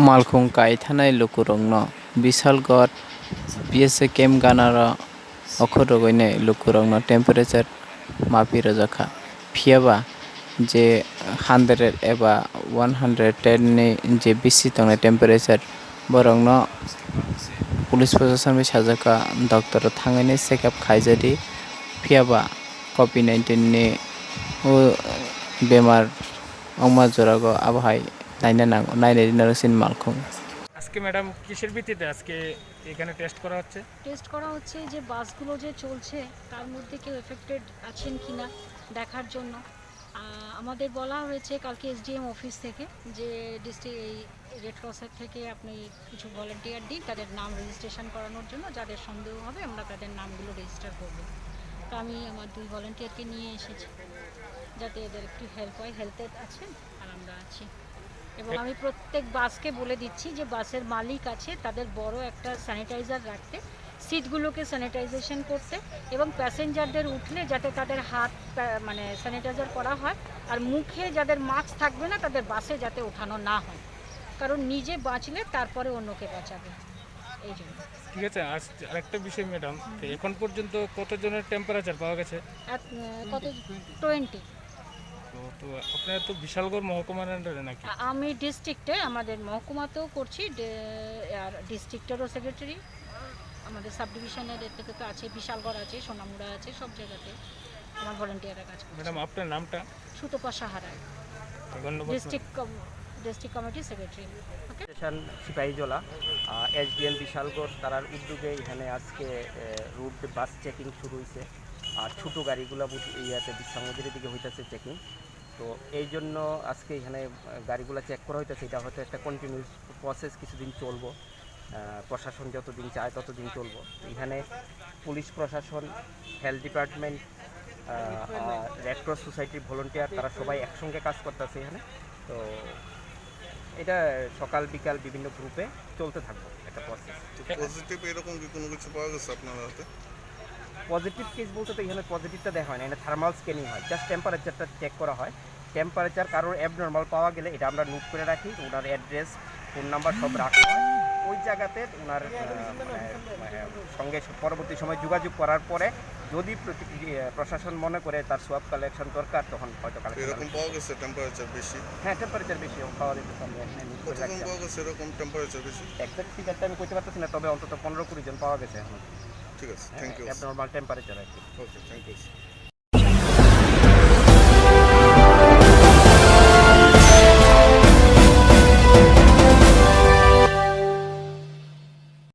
मालखुं कायथानाय लुकुरंनो Bishalgarh PSA केम गानारा अखरगैने लुकुरंनो temperature मापि रजाखा फियाबा जे 100 एबा 110 नि जे बिसि तंनाय टेम्पारेचार बरंनो पुलिस प्रशासन बे साजाखा डॉक्टर थांगैने चेकआप खायजादि फियाबा COVID-19 नि बेमार अमा जरागो आबहाय नायनाय नरसिन मालखुं আজকে ম্যাডাম কিসের ভিত্তিতে আজকে এখানে টেস্ট করা হচ্ছে? টেস্ট করা হচ্ছে যে বাসগুলো যে চলছে তার মধ্যে কেউ এফেক্টেড আছেন কি না দেখার জন্য। আমাদের বলা হয়েছে কালকে SDM অফিস থেকে যে ডিস্ট্রিক্ট এই রেড ক্রসের থেকে আপনি কিছু ভলেন্টিয়ার দিন তাদের নাম রেজিস্ট্রেশন করানোর জন্য, যাদের সন্দেহ হবে আমরা তাদের নামগুলো রেজিস্টার করব। তো আমি আমার 2 ভলেন্টিয়ারকে নিয়ে এসেছি যাতে এদের একটু হেল্প হয়। হেলথে আছেন আর আমরা আছি। এবং আমি প্রত্যেক বাসকে বলে দিচ্ছি যে বাসের মালিক আছে তাদের বড় একটা স্যানিটাইজার রাখতে, সিটগুলোকে স্যানিটাইজেশন করতে এবং প্যাসেঞ্জারদের উঠলে যাতে তাদের হাত মানে স্যানিটাইজার করা হয়, আর মুখে যাদের মাস্ক থাকবে না তাদের বাসে যাতে ওঠানো না হয়, কারণ নিজে বাঁচলে তারপরে অন্যকে বাঁচাবে এই জন্য। ঠিক আছে, আরেকটা বিষয় ম্যাডাম, এখন পর্যন্ত কতজনের টেম্পারেচার পাওয়া গেছে? কত 20। তো আপনারা তো বিশালগড় মহকুমার আন্ডারে নাকি? আমি ডিস্ট্রিক্টে আমাদের মহকুমাতেও করছি, আর ডিস্ট্রিক্টেরও সেক্রেটারি, আমাদের সাব ডিভিশনের এর থেকে তো আছে, বিশালগড় আছে, সোনামুড়া আছে, সব জায়গাতে আমার ভলেন্টিয়াররা কাজ করে। ম্যাডাম আপনার নামটা? সুতপা সাহারা, ধন্যবাদ। District committee secretary. Station Sipahijala SDM Bishalgarh তারার উদ্যোগে এখানে আজকে রুট বাস চেকিং শুরু হয়েছে। আর ছোটো গাড়িগুলো ইয়াতে বিশ্রামগিরির দিকে হইতেছে চেকিং। তো এই জন্য আজকে এখানে গাড়িগুলো চেক করা হইতেছে। এটা হয়তো একটা কন্টিনিউস প্রসেস, কিছুদিন চলবো। প্রশাসন যতদিন চায় ততদিন চলবো। এখানে পুলিশ প্রশাসন, হেলথ ডিপার্টমেন্ট, রেড ক্রস সোসাইটির ভলেন্টিয়ার তারা সবাই একসঙ্গে কাজ করতেছে এখানে। তো এটা সকাল বিকাল বিভিন্ন গ্রুপে চলতে থাকবে একটা প্রসেস। পজিটিভ এরকম কি কোনো কিছু পাওয়া গেছে আপনার হাতে? পজিটিভ কেস বলতে তো এখানে পজিটিভটা দেখা হয় না, এখানে থার্মাল স্ক্যানিং হয়, জাস্ট টেম্পারেচারটা চেক করা হয়। টেম্পারেচার কারোর অ্যাবনর্মাল পাওয়া গেলে এটা আমরা নোট করে রাখি, ওনার অ্যাড্রেস, ফোন নাম্বার সব রাখা হয়। ওই জায়গাতে ওনার সঙ্গে পরবর্তী সময় যোগাযোগ করার পরে যদি প্রশাসন মনে করে তার সোয়াব কালেকশন দরকার তখন হয়তো কালেকশন। এরকম পাওয়া গেছে টেম্পারেচার বেশি? হ্যাঁ, টেম্পারেচার বেশি পাওয়া যেতে পারে। কতজন পাওয়া গেছে এরকম টেম্পারেচার বেশি? এক্সাক্ট ফিগারটা আমি কইতে পারতেছি না, তবে অন্তত 15-20 জন পাওয়া গেছে এখন। ঠিক আছে, থ্যাংক ইউ। অ্যাবনর্মাল টেম্পারেচার আর কি। ওকে, থ্যাংক ইউ।